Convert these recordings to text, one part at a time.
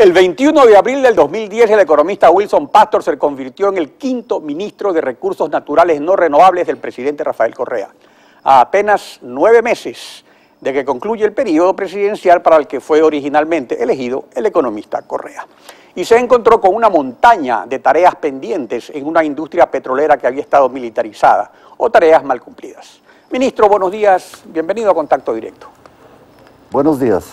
El 21 de abril del 2010, el economista Wilson Pastor se convirtió en el quinto ministro de Recursos Naturales no renovables del presidente Rafael Correa, a apenas 9 meses de que concluye el periodo presidencial para el que fue originalmente elegido el economista Correa. Y se encontró con una montaña de tareas pendientes en una industria petrolera que había estado militarizada o tareas mal cumplidas. Ministro, buenos días, bienvenido a Contacto Directo. Buenos días.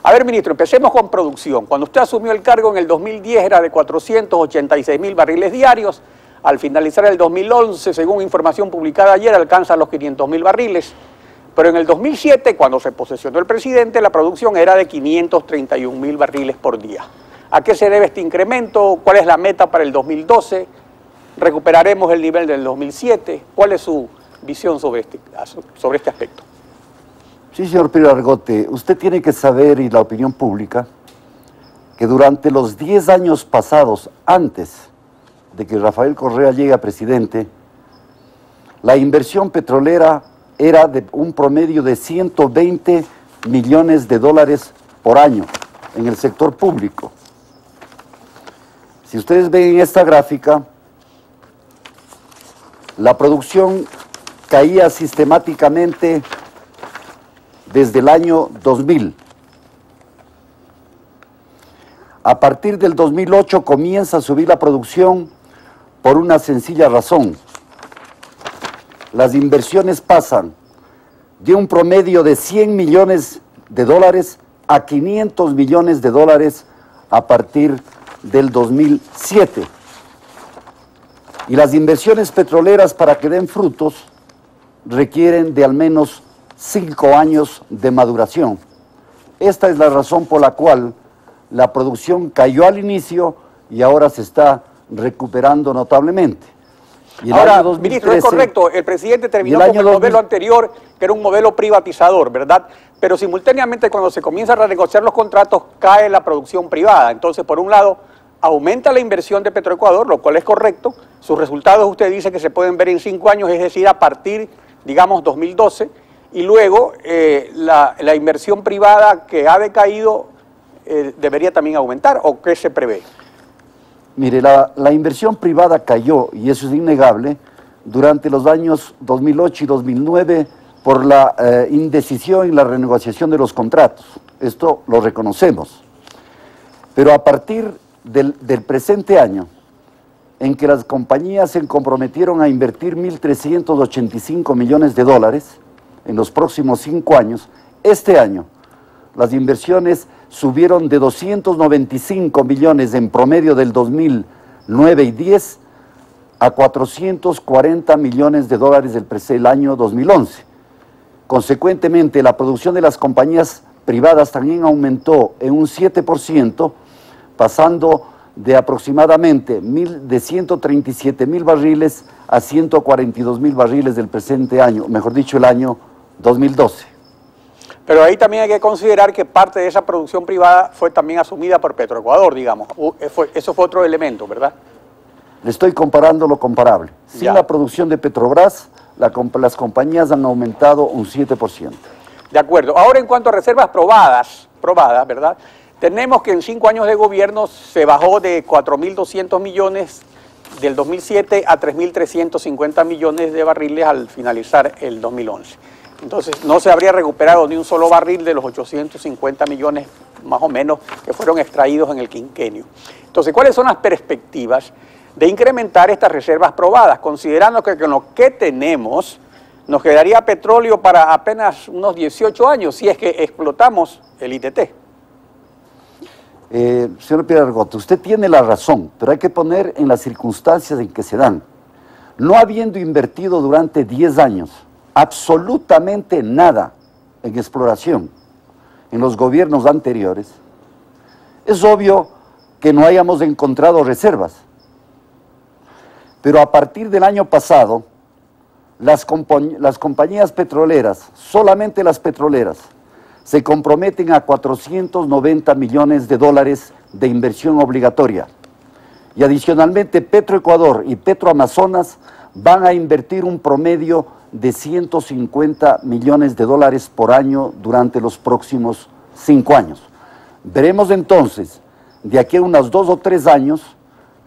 A ver, ministro, empecemos con producción. Cuando usted asumió el cargo en el 2010 era de 486.000 barriles diarios. Al finalizar el 2011, según información publicada ayer, alcanza los 500.000 barriles. Pero en el 2007, cuando se posesionó el presidente, la producción era de 531.000 barriles por día. ¿A qué se debe este incremento? ¿Cuál es la meta para el 2012? ¿Recuperaremos el nivel del 2007? ¿Cuál es su visión sobre este aspecto? Sí, señor Pío Argote, usted tiene que saber, y la opinión pública, que durante los 10 años pasados, antes de que Rafael Correa llegue a presidente, la inversión petrolera era de un promedio de 120 millones de dólares por año en el sector público. Si ustedes ven en esta gráfica, la producción caía sistemáticamente desde el año 2000. A partir del 2008 comienza a subir la producción por una sencilla razón. Las inversiones pasan de un promedio de 100 millones de dólares a 500 millones de dólares a partir del 2007. Y las inversiones petroleras, para que den frutos, requieren de al menos 5 años de maduración. Esta es la razón por la cual la producción cayó al inicio y ahora se está recuperando notablemente. Y ahora, 2013, ministro, es correcto, el presidente terminó con el modelo anterior, que era un modelo privatizador, ¿verdad? Pero simultáneamente cuando se comienza a renegociar los contratos, cae la producción privada. Entonces, por un lado, aumenta la inversión de Petroecuador, lo cual es correcto. Sus resultados, usted dice que se pueden ver en 5 años, es decir, a partir, digamos, 2012. Y luego la inversión privada que ha decaído debería también aumentar, ¿o qué se prevé? Mire, la inversión privada cayó, y eso es innegable, durante los años 2008 y 2009 por la indecisión y la renegociación de los contratos. Esto lo reconocemos. Pero a partir del presente año, en que las compañías se comprometieron a invertir 1.385 millones de dólares, en los próximos 5 años, este año, las inversiones subieron de 295 millones en promedio del 2009 y 10 a 440 millones de dólares del año 2011. Consecuentemente, la producción de las compañías privadas también aumentó en un 7%, pasando de aproximadamente de 137.000 barriles a 142.000 barriles del presente año, mejor dicho, el año 2012. Pero ahí también hay que considerar que parte de esa producción privada fue también asumida por Petroecuador, digamos. Eso fue otro elemento, ¿verdad? Le estoy comparando lo comparable. Sin la producción de Petrobras, las compañías han aumentado un 7%. De acuerdo. Ahora, en cuanto a reservas probadas, ¿verdad? Tenemos que en 5 años de gobierno se bajó de 4.200 millones del 2007 a 3.350 millones de barriles al finalizar el 2011. Entonces, no se habría recuperado ni un solo barril de los 850 millones, más o menos, que fueron extraídos en el quinquenio. Entonces, ¿cuáles son las perspectivas de incrementar estas reservas probadas? Considerando que con lo que tenemos, nos quedaría petróleo para apenas unos 18 años, si es que explotamos el ITT. Señor Pío Argote, usted tiene la razón, pero hay que poner en las circunstancias en que se dan. No habiendo invertido durante 10 años absolutamente nada en exploración en los gobiernos anteriores, es obvio que no hayamos encontrado reservas. Pero a partir del año pasado, las compañías petroleras, solamente las petroleras, se comprometen a 490 millones de dólares de inversión obligatoria. Y adicionalmente Petroecuador y Petroamazonas van a invertir un promedio de 150 millones de dólares por año durante los próximos 5 años. Veremos entonces de aquí a unos 2 o 3 años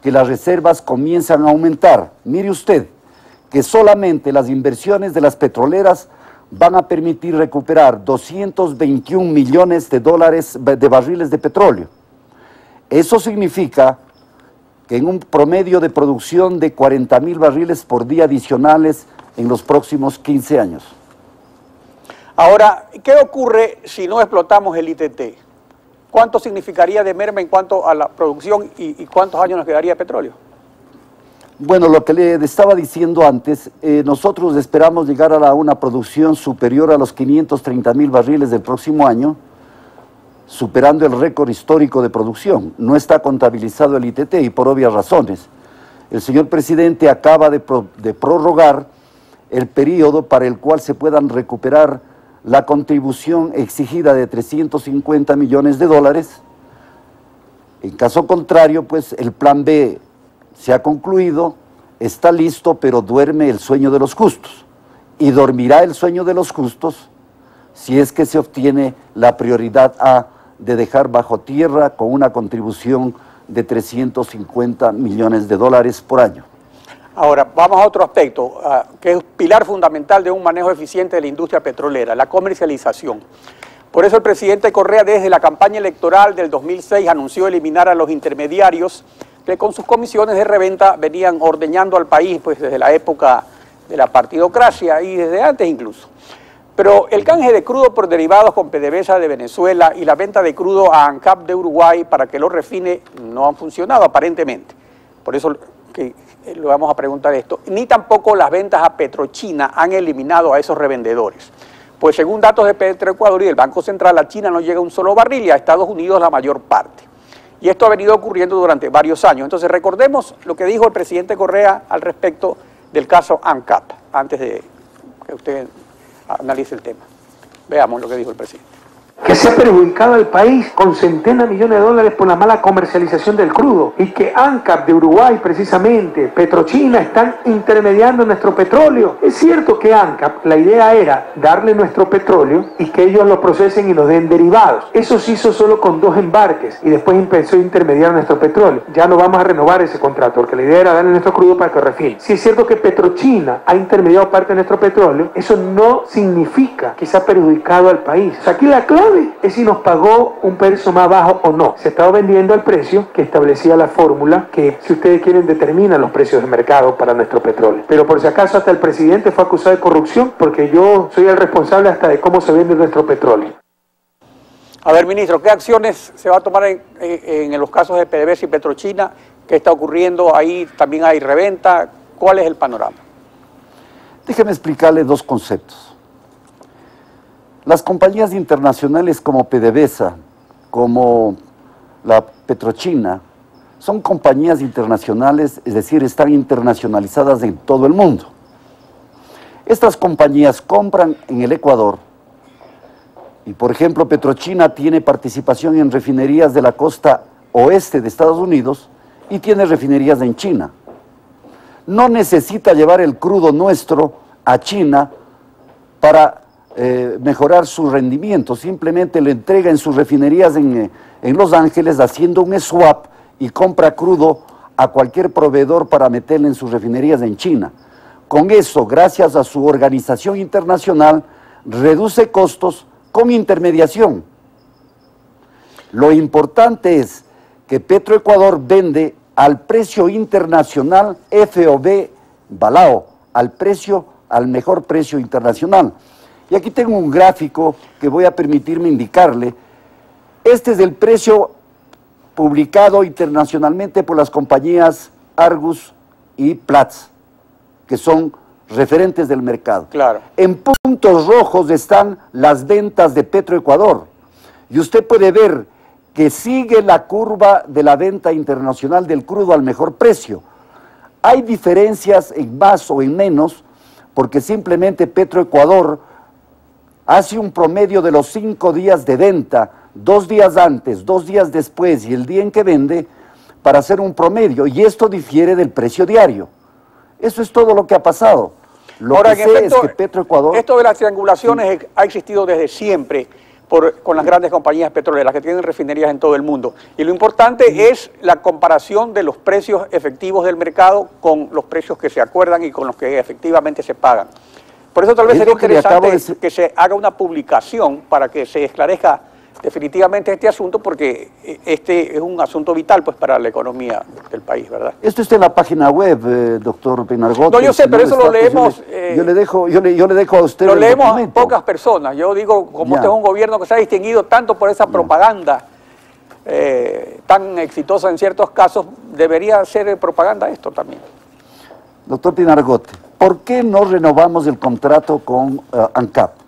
que las reservas comienzan a aumentar. Mire usted que solamente las inversiones de las petroleras van a permitir recuperar 221 millones de dólares de barriles de petróleo. Eso significa que en un promedio de producción de 40.000 barriles por día adicionales en los próximos 15 años. Ahora, ¿qué ocurre si no explotamos el ITT? ¿Cuánto significaría de merma en cuanto a la producción y cuántos años nos quedaría de petróleo? Bueno, lo que le estaba diciendo antes, nosotros esperamos llegar a una producción superior a los 530.000 barriles del próximo año, superando el récord histórico de producción. No está contabilizado el ITT y por obvias razones. El señor presidente acaba de prorrogar el periodo para el cual se puedan recuperar la contribución exigida de 350 millones de dólares. En caso contrario, pues el plan B se ha concluido, está listo, pero duerme el sueño de los justos. Y dormirá el sueño de los justos si es que se obtiene la prioridad A de dejar bajo tierra con una contribución de 350 millones de dólares por año. Ahora, vamos a otro aspecto, que es pilar fundamental de un manejo eficiente de la industria petrolera, la comercialización. Por eso el presidente Correa, desde la campaña electoral del 2006, anunció eliminar a los intermediarios que con sus comisiones de reventa venían ordeñando al país pues desde la época de la partidocracia y desde antes incluso. Pero el canje de crudo por derivados con PDVSA de Venezuela y la venta de crudo a ANCAP de Uruguay para que lo refine no han funcionado aparentemente. Por eso que le vamos a preguntar esto. Ni tampoco las ventas a Petrochina han eliminado a esos revendedores. Pues según datos de Petroecuador y del Banco Central, a China no llega un solo barril y a Estados Unidos la mayor parte. Y esto ha venido ocurriendo durante varios años. Entonces recordemos lo que dijo el presidente Correa al respecto del caso ANCAP, antes de que usted analice el tema. Veamos lo que dijo el presidente. Que se ha perjudicado al país con centenas de millones de dólares por la mala comercialización del crudo y que ANCAP de Uruguay precisamente, Petrochina están intermediando nuestro petróleo. Es cierto que ANCAP, la idea era darle nuestro petróleo y que ellos lo procesen y nos den derivados. Eso se hizo solo con 2 embarques y después empezó a intermediar nuestro petróleo. Ya no vamos a renovar ese contrato porque la idea era darle nuestro crudo para que refine. Si es cierto que Petrochina ha intermediado parte de nuestro petróleo, eso no significa que se ha perjudicado al país. O sea, aquí la clave es si nos pagó un precio más bajo o no. Se estaba vendiendo al precio que establecía la fórmula que, si ustedes quieren, determina los precios de mercado para nuestro petróleo. Pero por si acaso hasta el presidente fue acusado de corrupción porque yo soy el responsable hasta de cómo se vende nuestro petróleo. A ver, ministro, ¿qué acciones se va a tomar en los casos de PDVSA y Petrochina? ¿Qué está ocurriendo? Ahí también hay reventa. ¿Cuál es el panorama? Déjeme explicarle 2 conceptos. Las compañías internacionales como PDVSA, como la Petrochina, son compañías internacionales, es decir, están internacionalizadas en todo el mundo. Estas compañías compran en el Ecuador y, por ejemplo, Petrochina tiene participación en refinerías de la costa oeste de Estados Unidos y tiene refinerías en China. No necesita llevar el crudo nuestro a China para mejorar su rendimiento, simplemente le entrega en sus refinerías en Los Ángeles haciendo un swap y compra crudo a cualquier proveedor para meterle en sus refinerías en China. Con eso, gracias a su organización internacional, reduce costos con intermediación. Lo importante es que Petroecuador vende al precio internacional FOB Balao, al mejor precio internacional. Y aquí tengo un gráfico que voy a permitirme indicarle. Este es el precio publicado internacionalmente por las compañías Argus y Platts, que son referentes del mercado. Claro. En puntos rojos están las ventas de Petroecuador. Y usted puede ver que sigue la curva de la venta internacional del crudo al mejor precio. Hay diferencias en más o en menos, porque simplemente Petroecuador hace un promedio de los 5 días de venta, 2 días antes, 2 días después y el día en que vende, para hacer un promedio, y esto difiere del precio diario. Eso es todo lo que ha pasado. Lo Ahora, que sé es que Petroecuador... Esto de las triangulaciones ha existido desde siempre, con las grandes compañías petroleras que tienen refinerías en todo el mundo. Y lo importante es la comparación de los precios efectivos del mercado con los precios que se acuerdan y con los que efectivamente se pagan. Por eso tal vez sería interesante que se haga una publicación para que se esclarezca definitivamente este asunto, porque este es un asunto vital pues para la economía del país, ¿verdad? Esto está en la página web, doctor Pinargote. No, yo sé, pero eso lo leemos... Yo le dejo a usted lo leemos pocas personas. Yo digo, como este es un gobierno que se ha distinguido tanto por esa propaganda tan exitosa en ciertos casos, debería ser propaganda esto también. Doctor Pinargote, ¿por qué no renovamos el contrato con ANCAP?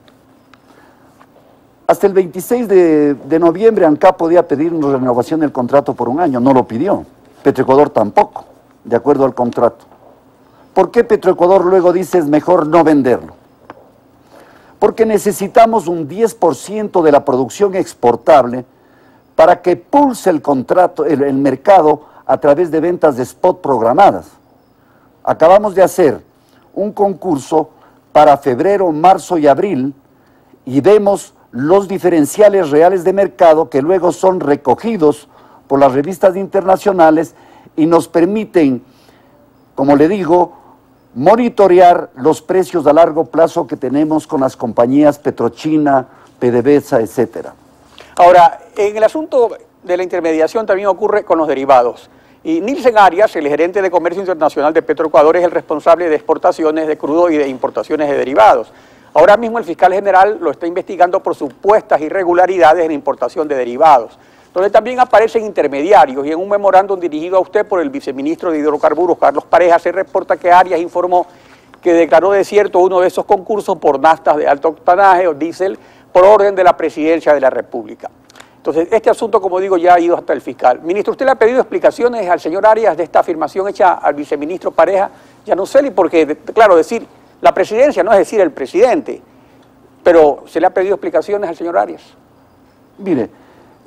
Hasta el 26 de noviembre ANCAP podía pedir una renovación del contrato por un año, no lo pidió. Petroecuador tampoco, de acuerdo al contrato. ¿Por qué Petroecuador luego dice es mejor no venderlo? Porque necesitamos un 10% de la producción exportable para que pulse el contrato, el mercado a través de ventas de spot programadas. Acabamos de hacer un concurso para febrero, marzo y abril y vemos los diferenciales reales de mercado que luego son recogidos por las revistas internacionales y nos permiten, como le digo, monitorear los precios a largo plazo que tenemos con las compañías Petrochina, PDVSA, etcétera. Ahora, en el asunto de la intermediación también ocurre con los derivados. Y Nielsen Arias, el gerente de Comercio Internacional de Petroecuador, es el responsable de exportaciones de crudo y de importaciones de derivados. Ahora mismo el fiscal general lo está investigando por supuestas irregularidades en la importación de derivados, donde también aparecen intermediarios, y en un memorándum dirigido a usted por el viceministro de Hidrocarburos, Carlos Pareja, se reporta que Arias informó que declaró desierto uno de esos concursos por naftas de alto octanaje o diésel por orden de la Presidencia de la República. Entonces, este asunto, como digo, ya ha ido hasta el fiscal. Ministro, ¿usted le ha pedido explicaciones al señor Arias de esta afirmación hecha al viceministro Pareja Yanuseli? Porque, claro, decir la presidencia no es decir el presidente, pero ¿se le ha pedido explicaciones al señor Arias? Mire,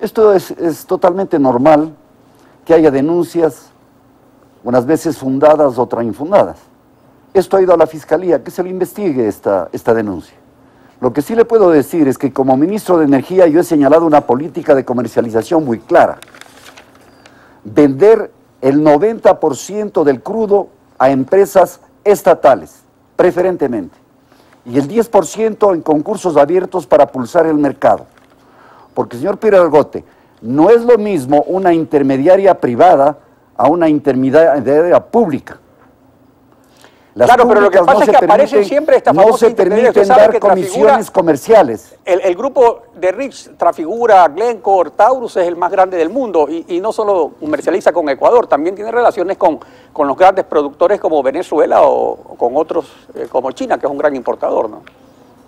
esto es totalmente normal que haya denuncias, unas veces fundadas, otras infundadas. Esto ha ido a la Fiscalía, que se le investigue esta denuncia. Lo que sí le puedo decir es que como ministro de Energía yo he señalado una política de comercialización muy clara. Vender el 90% del crudo a empresas estatales, preferentemente, y el 10% en concursos abiertos para pulsar el mercado. Porque, señor Pinargote, no es lo mismo una intermediaria privada a una intermediaria pública. Claro, pero lo que pasa es que aparecen siempre estas famosas no se permiten dar comisiones comerciales. El grupo de RIX Trafigura, Glencore, Taurus es el más grande del mundo y no solo comercializa con Ecuador, también tiene relaciones con los grandes productores como Venezuela o con otros como China, que es un gran importador, ¿no?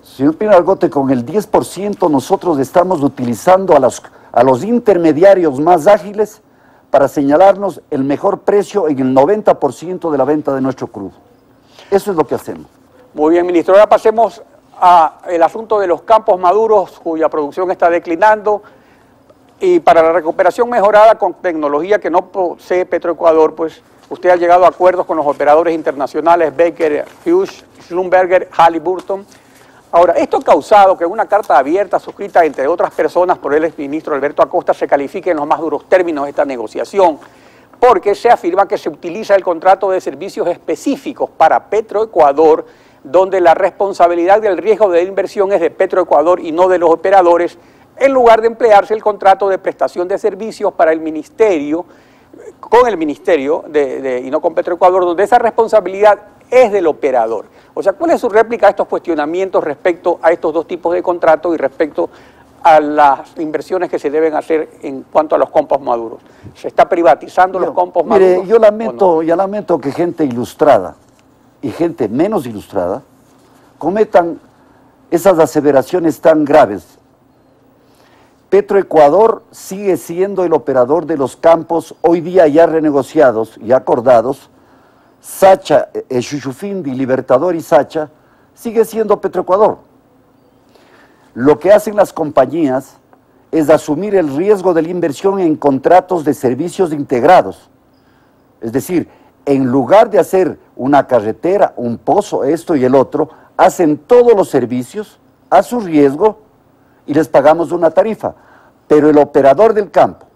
Señor Pinargote, con el 10% nosotros estamos utilizando a los intermediarios más ágiles para señalarnos el mejor precio en el 90% de la venta de nuestro crudo. Eso es lo que hacemos. Muy bien, ministro. Ahora pasemos al asunto de los campos maduros cuya producción está declinando, y para la recuperación mejorada con tecnología que no posee Petroecuador, pues usted ha llegado a acuerdos con los operadores internacionales Baker Hughes, Schlumberger, Halliburton. Ahora, esto ha causado que una carta abierta suscrita entre otras personas por el exministro Alberto Acosta se califique en los más duros términos de esta negociación, porque se afirma que se utiliza el contrato de servicios específicos para Petroecuador, donde la responsabilidad del riesgo de inversión es de Petroecuador y no de los operadores, en lugar de emplearse el contrato de prestación de servicios para el ministerio, con el ministerio y no con Petroecuador, donde esa responsabilidad es del operador. O sea, ¿cuál es su réplica a estos cuestionamientos respecto a estos dos tipos de contratos y respecto a las inversiones que se deben hacer en cuanto a los campos maduros? ¿Se está privatizando los campos maduros? Mire, yo lamento que gente ilustrada y gente menos ilustrada cometan esas aseveraciones tan graves. Petroecuador sigue siendo el operador de los campos hoy día ya renegociados y acordados. Sacha, Chuchufindi, Libertador y Sacha sigue siendo Petroecuador. Lo que hacen las compañías es asumir el riesgo de la inversión en contratos de servicios integrados. Es decir, en lugar de hacer una carretera, un pozo, esto y el otro, hacen todos los servicios a su riesgo y les pagamos una tarifa. Pero el operador del campo,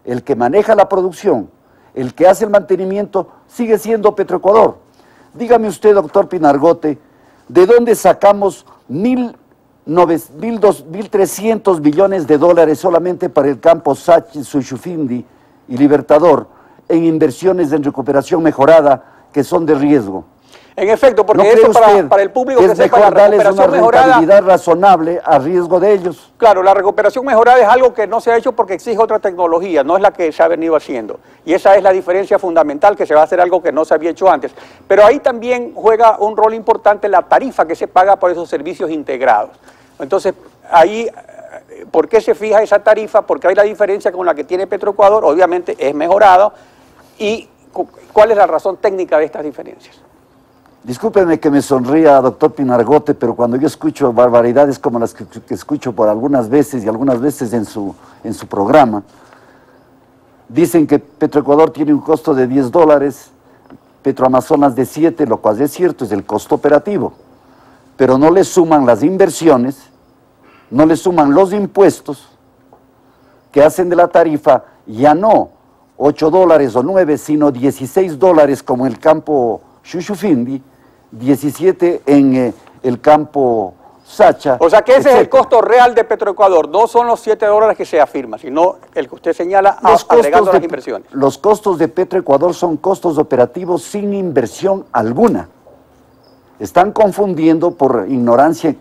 el que maneja la producción, el que hace el mantenimiento, sigue siendo Petroecuador. Dígame usted, doctor Pinargote, ¿de dónde sacamos 1.300 billones de dólares solamente para el campo Sachi, Shushufindi y Libertador en inversiones en recuperación mejorada que son de riesgo? En efecto, porque ¿No eso cree para el público que que es sepa, mejor la darles una recuperación mejorada, rentabilidad razonable a riesgo de ellos? claro, la recuperación mejorada es algo que no se ha hecho porque exige otra tecnología, no es la que se ha venido haciendo. Y esa es la diferencia fundamental, que se va a hacer algo que no se había hecho antes. Pero ahí también juega un rol importante la tarifa que se paga por esos servicios integrados. Entonces, ahí, ¿por qué se fija esa tarifa? Porque hay la diferencia con la que tiene Petroecuador, obviamente es mejorado. ¿Y cuál es la razón técnica de estas diferencias? Discúlpeme que me sonría, doctor Pinargote, pero cuando yo escucho barbaridades como las que escucho por algunas veces y algunas veces en su programa, dicen que Petroecuador tiene un costo de $10, Petroamazonas de 7, lo cual es cierto, es el costo operativo, pero no le suman las inversiones, no le suman los impuestos que hacen de la tarifa ya no $8 o 9, sino $16 como el campo Shushufindi, 17 en el campo Sacha. O sea que ese etcétera. es el costo real de Petroecuador, no son los $7 que se afirma, sino el que usted señala agregando las inversiones. Los costos de Petroecuador son costos operativos sin inversión alguna. Están confundiendo por ignorancia de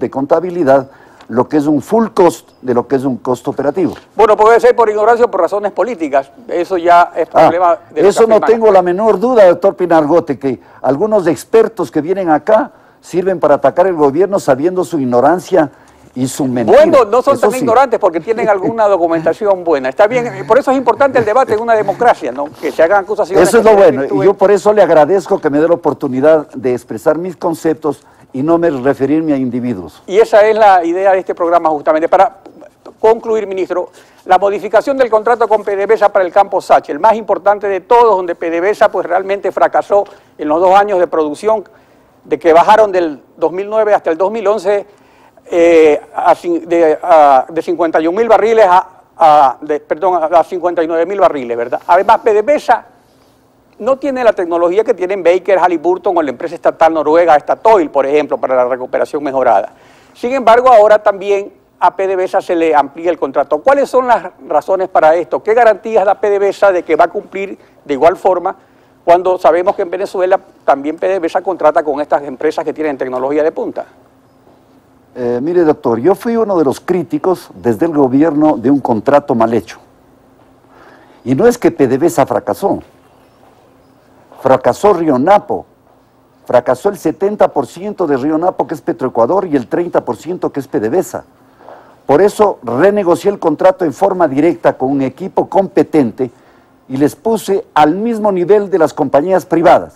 contabilidad lo que es un full cost de lo que es un costo operativo. Bueno, puede ser por ignorancia o por razones políticas, eso ya es problema de eso no tengo la menor duda, doctor Pinargote, que algunos expertos que vienen acá sirven para atacar el gobierno sabiendo su ignorancia y su mentira. Bueno, no son eso tan sí. ignorantes porque tienen alguna documentación buena. Está bien, por eso es importante el debate en una democracia, ¿no? Que se hagan acusaciones. Eso es lo bueno, y yo por eso le agradezco que me dé la oportunidad de expresar mis conceptos y no me referirme a individuos. Y esa es la idea de este programa justamente. Para concluir, ministro, la modificación del contrato con PDVSA para el campo Sachi, el más importante de todos, donde PDVSA pues realmente fracasó en los 2 años de producción, de que bajaron del 2009 hasta el 2011 de 51.000 barriles a 59.000 barriles, ¿verdad? Además, PDVSA no tiene la tecnología que tienen Baker, Halliburton o la empresa estatal noruega Statoil, por ejemplo, para la recuperación mejorada. Sin embargo, ahora también a PDVSA se le amplía el contrato. ¿Cuáles son las razones para esto? ¿Qué garantías da PDVSA de que va a cumplir de igual forma cuando sabemos que en Venezuela también PDVSA contrata con estas empresas que tienen tecnología de punta? Mire, doctor, yo fui uno de los críticos desde el gobierno de un contrato mal hecho. Y no es que PDVSA fracasó. Fracasó Río Napo, fracasó el 70% de Río Napo, que es Petroecuador, y el 30% que es PDVSA. Por eso renegocié el contrato en forma directa con un equipo competente y les puse al mismo nivel de las compañías privadas.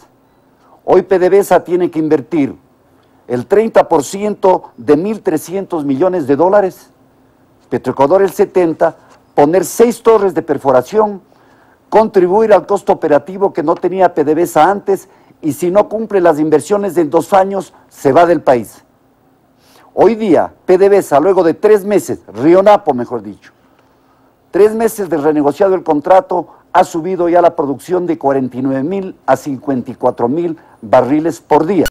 Hoy PDVSA tiene que invertir el 30% de 1.300 millones de dólares, Petroecuador el 70%, poner 6 torres de perforación, contribuir al costo operativo que no tenía PDVSA antes, y si no cumple las inversiones en 2 años, se va del país. Hoy día, PDVSA, luego de 3 meses, Río Napo mejor dicho, 3 meses de renegociado el contrato, ha subido ya la producción de 49.000 a 54.000 barriles por día.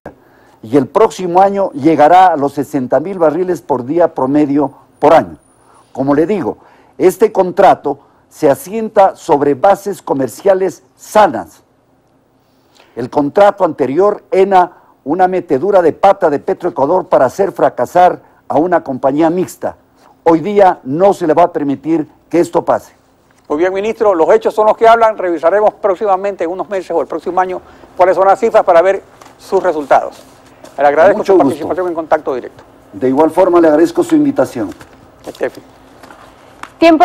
Y el próximo año llegará a los 60.000 barriles por día promedio por año. Como le digo, este contrato se asienta sobre bases comerciales sanas. El contrato anterior era una metedura de pata de Petroecuador para hacer fracasar a una compañía mixta. Hoy día no se le va a permitir que esto pase. Muy bien, ministro, los hechos son los que hablan. Revisaremos próximamente, en unos meses o el próximo año, cuáles son las cifras para ver sus resultados. Le agradezco su participación en Contacto Directo. De igual forma le agradezco su invitación. Estefi. Tiempo